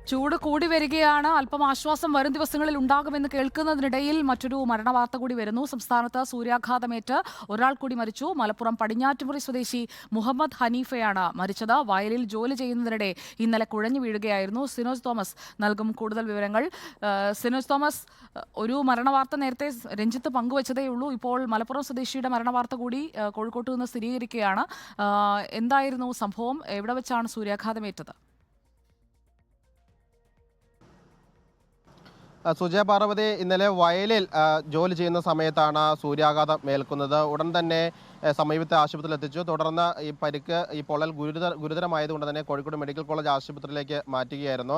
ചൂട് കൂടി വരികയാണ്. അല്പം ആശ്വാസം വരും ദിവസങ്ങളിൽ ഉണ്ടാകുമെന്ന് കേൾക്കുന്നതിനിടയിൽ മറ്റൊരു മരണവാർത്ത കൂടി വരുന്നു. സംസ്ഥാനത്ത് സൂര്യാഘാതമേറ്റ് ഒരാൾ കൂടി മരിച്ചു. മലപ്പുറം പടിഞ്ഞാറ്റുമുറി സ്വദേശി മുഹമ്മദ് ഹനീഫയാണ് മരിച്ചത്. വയലിൽ ജോലി ചെയ്യുന്നതിനിടെ ഇന്നലെ കുഴഞ്ഞു വീഴുകയായിരുന്നു. സിനോജ് തോമസ് നൽകും കൂടുതൽ വിവരങ്ങൾ. സിനോജ് തോമസ്, ഒരു മരണവാർത്ത നേരത്തെ രഞ്ജിത്ത് പങ്കുവച്ചതേയുള്ളൂ. ഇപ്പോൾ മലപ്പുറം സ്വദേശിയുടെ മരണവാർത്ത കൂടി കോഴിക്കോട്ട് നിന്ന് സ്ഥിരീകരിക്കുകയാണ്. എന്തായിരുന്നു സംഭവം? എവിടെ വെച്ചാണ് സൂര്യാഘാതമേറ്റത്? സുജയ പാർവതി ഇന്നലെ വയലിൽ ജോലി ചെയ്യുന്ന സമയത്താണ് സൂര്യാഘാതം ഏൽക്കുന്നത്. ഉടൻ തന്നെ സമീപത്തെ ആശുപത്രിയിൽ എത്തിച്ചു. തുടർന്ന് ഈ പരിക്ക് ഈ പൊള്ളൽ ഗുരുതരമായതുകൊണ്ട് തന്നെ കോഴിക്കോട് മെഡിക്കൽ കോളേജ് ആശുപത്രിയിലേക്ക് മാറ്റുകയായിരുന്നു.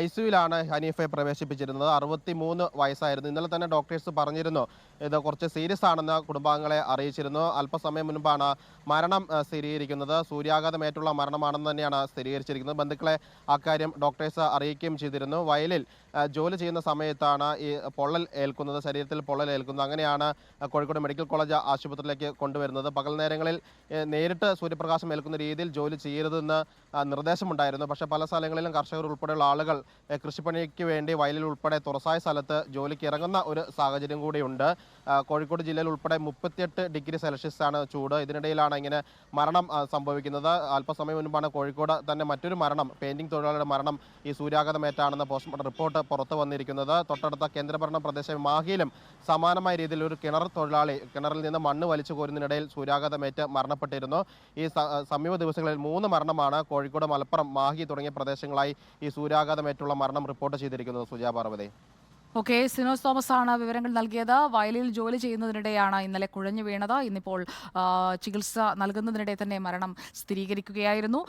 ഐസിയുവിലാണ് ഹനീഫയെ പ്രവേശിപ്പിച്ചിരുന്നത്. 63 വയസ്സായിരുന്നു. ഇന്നലെ തന്നെ ഡോക്ടേഴ്സ് പറഞ്ഞിരുന്നു ഇത് കുറച്ച് സീരിയസ് ആണെന്ന് കുടുംബാംഗങ്ങളെ അറിയിച്ചിരുന്നു. അല്പസമയം മുൻപാണ് മരണം സ്ഥിരീകരിക്കുന്നത്. സൂര്യാഘാതമേറ്റുള്ള മരണമാണെന്ന് തന്നെയാണ് സ്ഥിരീകരിച്ചിരിക്കുന്നത്. ബന്ധുക്കളെ അക്കാര്യം ഡോക്ടേഴ്സ് അറിയിക്കുകയും ചെയ്തിരുന്നു. വയലിൽ ജോലി ചെയ്യുന്ന സമയത്താണ് ഈ പൊള്ളൽ ഏൽക്കുന്നത്, ശരീരത്തിൽ പൊള്ളൽ ഏൽക്കുന്നത്. അങ്ങനെയാണ് കോഴിക്കോട് മെഡിക്കൽ കോളേജ് ആശുപത്രിയിലേക്ക് കൊണ്ടുവരുന്നത്. പകൽ നേരങ്ങളിൽ നേരിട്ട് സൂര്യപ്രകാശം ഏൽക്കുന്ന രീതിയിൽ ജോലി ചെയ്യരുതെന്ന് നിർദ്ദേശമുണ്ടായിരുന്നു. പക്ഷേ പല സ്ഥലങ്ങളിലും കർഷകർ ഉൾപ്പെടെയുള്ള ആളുകൾ കൃഷിപ്പണിക്ക് വേണ്ടി വയലിൽ ഉൾപ്പെടെ തുറസായ സ്ഥലത്ത് ജോലിക്ക് ഇറങ്ങുന്ന ഒരു സാഹചര്യം കൂടിയുണ്ട്. കോഴിക്കോട് ജില്ലയിൽ ഉൾപ്പെടെ 38 ഡിഗ്രി സെൽഷ്യസ് ആണ് ചൂട്. ഇതിനിടയിലാണ് ഇങ്ങനെ മരണം സംഭവിക്കുന്നത്. അല്പസമയം മുൻപാണ് കോഴിക്കോട് തന്നെ മറ്റൊരു മരണം, പെയിന്റിംഗ് തൊഴിലാളിയുടെ മരണം ഈ സൂര്യാഘാതമേറ്റാണെന്ന് പോസ്റ്റ്മോർട്ടം റിപ്പോർട്ട് പുറത്തു വന്നിരിക്കുന്നത്. തൊട്ടടുത്ത കേന്ദ്രഭരണ പ്രദേശം മാഹിയിലും സമാനമായ രീതിയിൽ ഒരു കിണർ തൊഴിലാളി കിണറിൽ നിന്ന് മണ്ണ് വലിച്ചു കോരുന്നതിനിടയിൽ സൂര്യാഘാതമേറ്റ് മരണപ്പെട്ടിരുന്നു. ഈ സമീപ ദിവസങ്ങളിൽ 3 മരണമാണ് കോഴിക്കോട്, മലപ്പുറം, മാഹി തുടങ്ങിയ പ്രദേശങ്ങളായി ഈ സൂര്യാഘാതമേറ്റുള്ള മരണം റിപ്പോർട്ട് ചെയ്തിരിക്കുന്നത്. സുജാ പാർവതി. ഓക്കെ, സിനോജ് തോമസ് ആണ് വിവരങ്ങൾ നൽകിയത്. വയലിൽ ജോലി ചെയ്യുന്നതിനിടെയാണ് ഇന്നലെ കുഴഞ്ഞു വീണത്. ഇന്നിപ്പോൾ ചികിത്സ നൽകുന്നതിനിടെ തന്നെ മരണം സ്ഥിരീകരിക്കുകയായിരുന്നു.